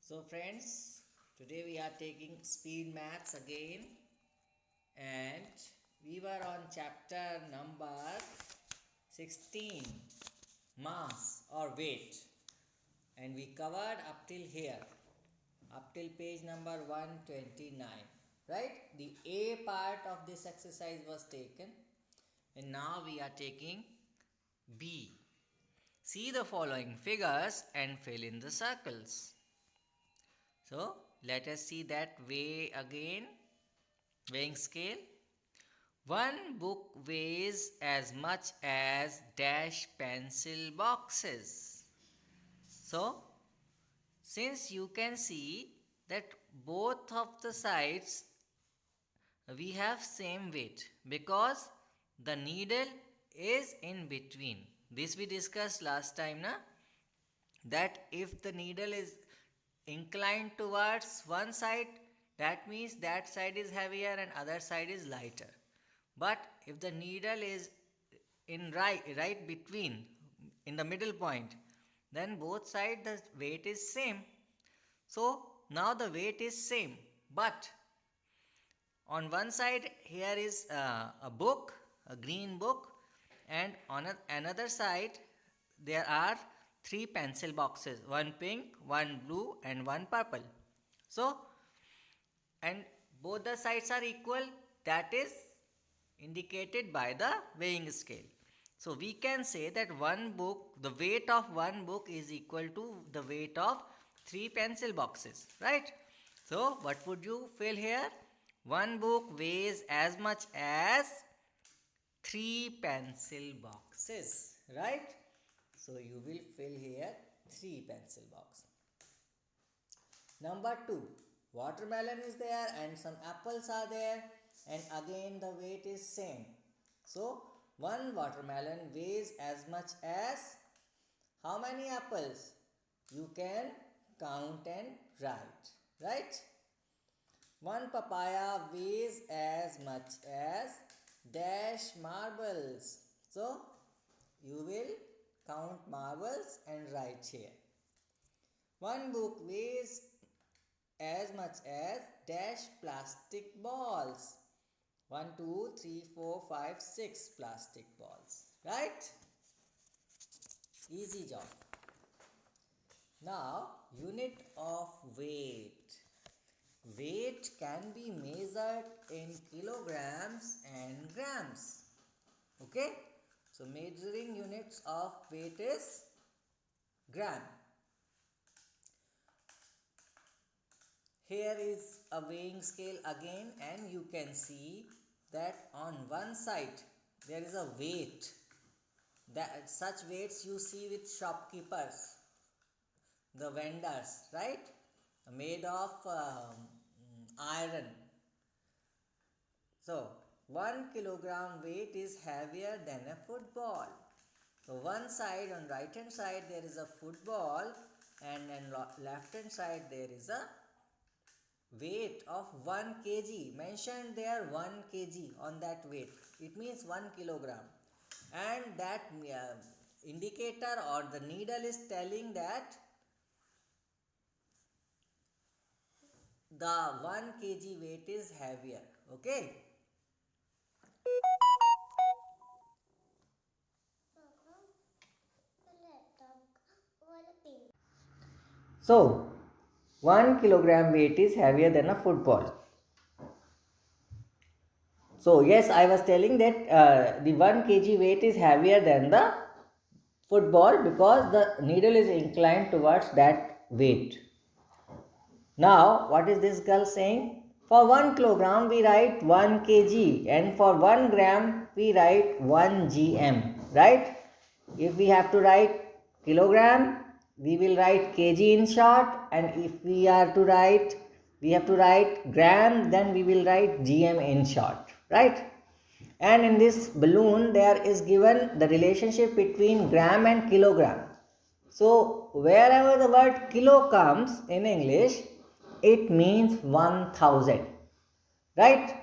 So friends, today we are taking speed maths again, and we were on chapter number 16, mass or weight, and we covered up till here, up till page number 129, right? The A part of this exercise was taken, and now we are taking B. See the following figures and fill in the circles. So let us see that weighing scale. One book weighs as much as dash pencil boxes. So since you can see that both of the sides we have same weight because the needle is in between. This we discussed last time, na? That if the needle is inclined towards one side, that means that side is heavier and other side is lighter. But if the needle is in right between, in the middle point, then both sides the weight is same. So now the weight is same, but on one side here is a book, a green book, and on another side there are three pencil boxes, one pink, one blue, and one purple. So, and both the sides are equal, that is indicated by the weighing scale. So we can say that one book, the weight of one book is equal to the weight of three pencil boxes, right? So what would you fill here? One book weighs as much as three pencil boxes, right? So you will fill here three pencil box. Number 2, watermelon is there and some apples are there, and again the weight is same. So one watermelon weighs as much as how many apples? You can count and write, right? One papaya weighs as much as dash marbles. So you will count marbles and write here. One book weighs as much as dash plastic balls. 1, 2, 3, 4, 5, 6 plastic balls. Right? Easy job. Now, unit of weight. Weight can be measured in kilograms and grams. Okay? So, measuring units of weight is gram. Here is a weighing scale again, and you can see that on one side there is a weight. That such weights you see with shopkeepers, the vendors, right? Made of iron. So 1 kilogram weight is heavier than a football. So one side, on right hand side there is a football, and on left hand side there is a weight of 1 kg. Mentioned there 1 kg on that weight. It means 1 kilogram. And that indicator or the needle is telling that the 1 kg weight is heavier. Okay. So 1 kilogram weight is heavier than a football. So yes, I was telling that the 1 kg weight is heavier than the football because the needle is inclined towards that weight. Now, what is this girl saying? For 1 kilogram we write 1 kg, and for 1 gram we write 1 gm, right? If we have to write kilogram, we will write kg in short, and if we have to write gram, then we will write gm in short, right? And in this balloon there is given the relationship between gram and kilogram. So wherever the word kilo comes in English, it means 1000, right?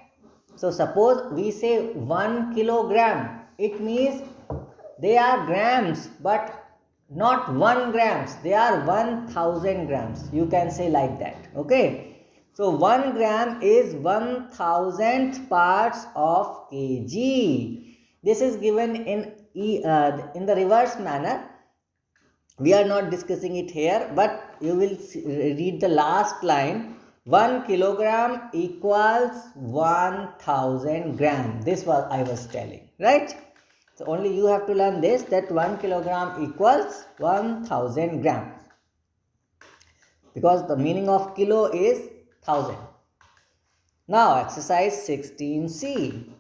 So suppose we say 1 kilogram, it means they are grams, but not 1 grams, they are 1000 grams. You can say like that. Okay. So 1 gram is 1000th parts of kg. This is given in the reverse manner. We are not discussing it here, but you will read the last line. 1 kilogram equals 1000 gram. This was I was telling, right? So only you have to learn this, that 1 kilogram equals 1000 gram, because the meaning of kilo is 1000. Now exercise 16C.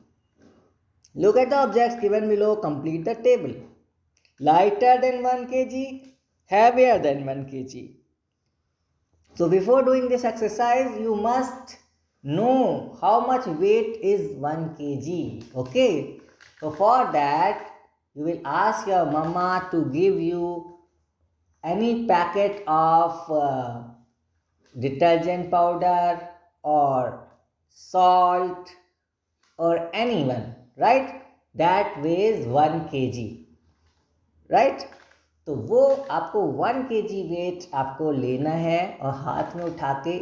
Look at the objects given below, complete the table. Lighter than 1 kg, heavier than 1 kg. So before doing this exercise, you must know how much weight is 1 kg. Okay. So for that, you will ask your mama to give you any packet of detergent powder or salt or anyone, right, that weighs 1 kg, right? तो वो आपको 1 kg wait आपको लेना है और हाथ में उठा के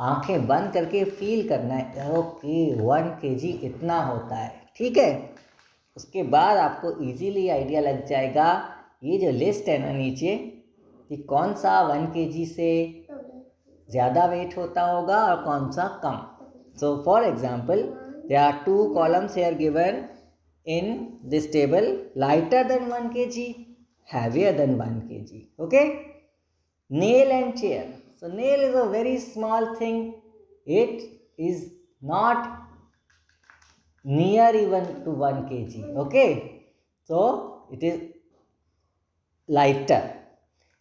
आंखें बंद करके फील करना है, ओके 1 kg इतना होता है, ठीक है। उसके बाद आपको इजीली आइडिया लग जाएगा, ये जो लिस्ट है ना नीचे, कि कौन सा 1 kg से ज़्यादा वेट होता होगा और कौन सा कम। So for example, there are 2 columns here given in this table: lighter than 1 kg, heavier than 1 kg. Okay. Nail and chair. So nail is a very small thing. It is not near even to 1 kg. Okay. So it is lighter,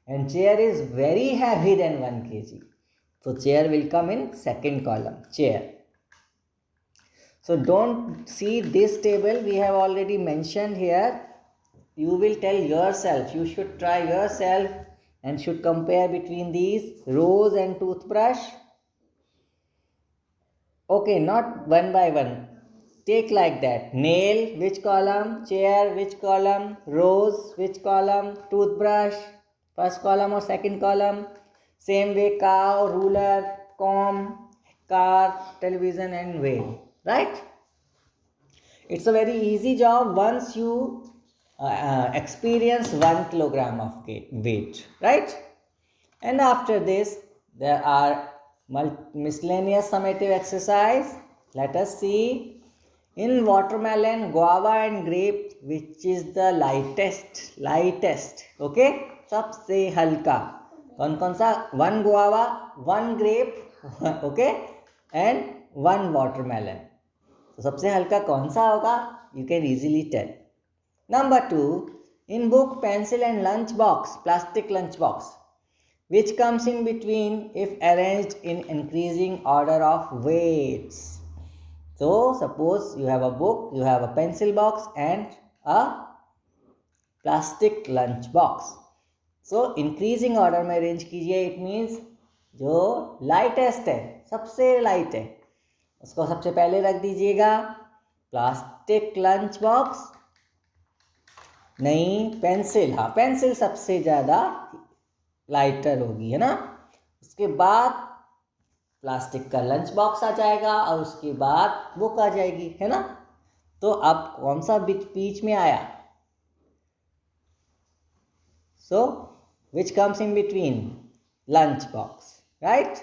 and chair is very heavy than 1 kg. So chair will come in second column, chair. So don't see this table, we have already mentioned here. You will tell yourself, you should try yourself and should compare between these rose and toothbrush. Okay, not one by one. Take like that. Nail, which column? Chair, which column? Rose, which column? Toothbrush, first column or second column? Same way, cow, ruler, comb, car, television and whale. Right? It's a very easy job once you experience 1 kilogram of weight, right? And after this, there are miscellaneous summative exercise. Let us see. In watermelon, guava and grape, which is the lightest, okay? सबसे हल्का कौन सा? 1 guava, 1 grape, okay, and 1 watermelon. तो सबसे हल्का कौन सा होगा? You can easily tell. Number 2, in book, pencil and lunch box, plastic lunch box, which comes in between if arranged in increasing order of weights. So suppose you have a book, you have a pencil box and a plastic lunch box. So increasing order में arrange कीजिए, it means जो lightest है, सबसे light है, उसको सबसे पहले रख दीजिएगा। प्लास्टिक लंच बॉक्स नहीं, पेंसिल, हाँ पेंसिल सबसे ज़्यादा लाइटर होगी, है ना। उसके बाद प्लास्टिक का लंच बॉक्स आ जाएगा और उसके बाद बुक आ जाएगी, है ना। तो अब कौन सा बीच में आया? So which comes in between? Lunch box, right.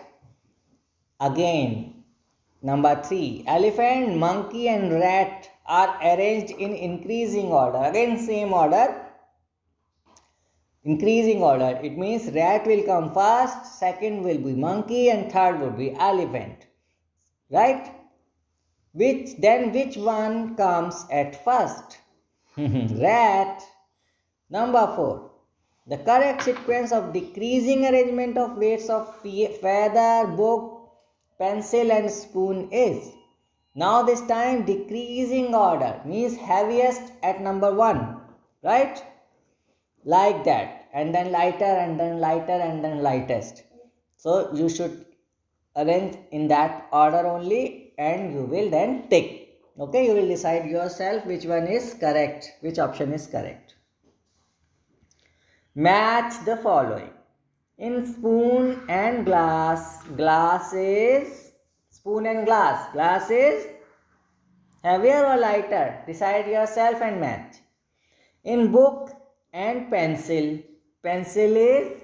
Again number 3, elephant, monkey and rat are arranged in increasing order. Again same order, increasing order. It means rat will come first, second will be monkey and third will be elephant, right? Which one comes at first? Rat. Number 4, the correct sequence of decreasing arrangement of weights of feather, book, pencil and spoon is, now this time decreasing order means heaviest at number 1, right? Like that, and then lighter and then lighter and then lightest. So you should arrange in that order only and you will then tick. Okay, you will decide yourself which one is correct, which option is correct. Match the following. In spoon and glass, glass is spoon and glass. Glass is heavier or lighter? Decide yourself and match. In book and pencil, pencil is,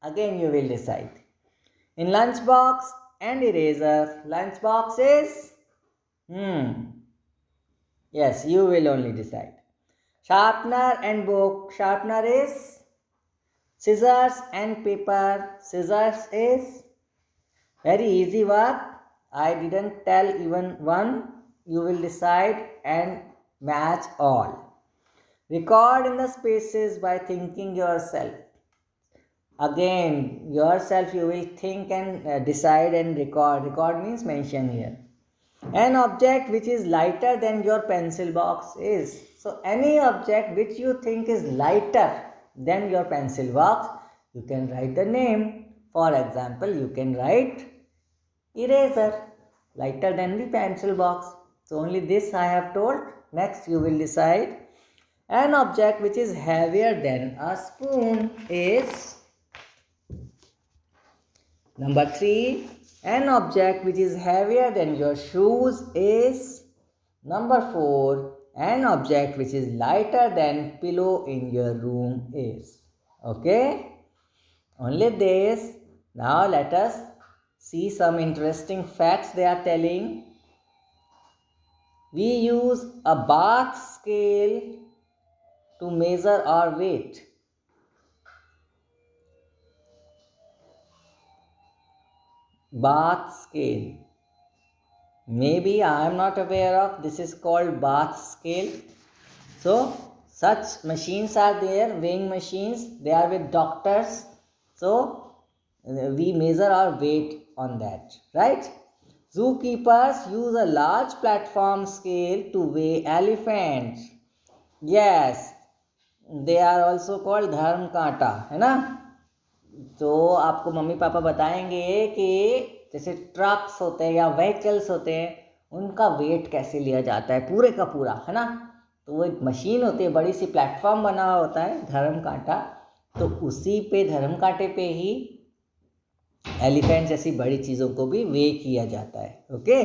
again you will decide. In lunchbox and eraser, lunchbox is, yes, you will only decide. Sharpener and book, sharpener is, scissors and paper, scissors is, very easy work. I didn't tell even one. You will decide and match all. Record in the spaces by thinking yourself. Again, yourself you will think and decide and record. Record means mention here. An object which is lighter than your pencil box is. So any object which you think is lighter than your pencil box, you can write the name. For example, you can write eraser, lighter than the pencil box. So only this I have told. Next you will decide. An object which is heavier than a spoon is, number 3. An object which is heavier than your shoes is, number 4. An object which is lighter than pillow in your room is. Okay? Only this. Now let us see some interesting facts they are telling. We use a bath scale to measure our weight. Bath scale. Maybe I am not aware of. This is called bath scale. So such machines are there, weighing machines. They are with doctors. So we measure our weight on that, right? Zookeepers use a large platform scale to weigh elephants. Yes, they are also called धर्म कांटा, है ना? तो आपको mummy papa बताएंगे कि जैसे trucks होते हैं या व्हीकल्स होते हैं, उनका वेट कैसे लिया जाता है पूरे का पूरा, है ना? तो वो एक मशीन होती है, बड़ी सी प्लेटफॉर्म बना हुआ होता है धर्म कांटा, तो उसी पे धर्म कांटे पे ही एलिफेंट जैसी बड़ी चीज़ों को भी वे किया जाता है. ओके,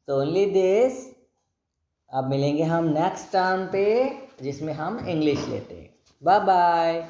तो ओनली दिस. अब मिलेंगे हम नेक्स्ट टर्म पे जिसमें हम इंग्लिश लेते हैं. Bye bye.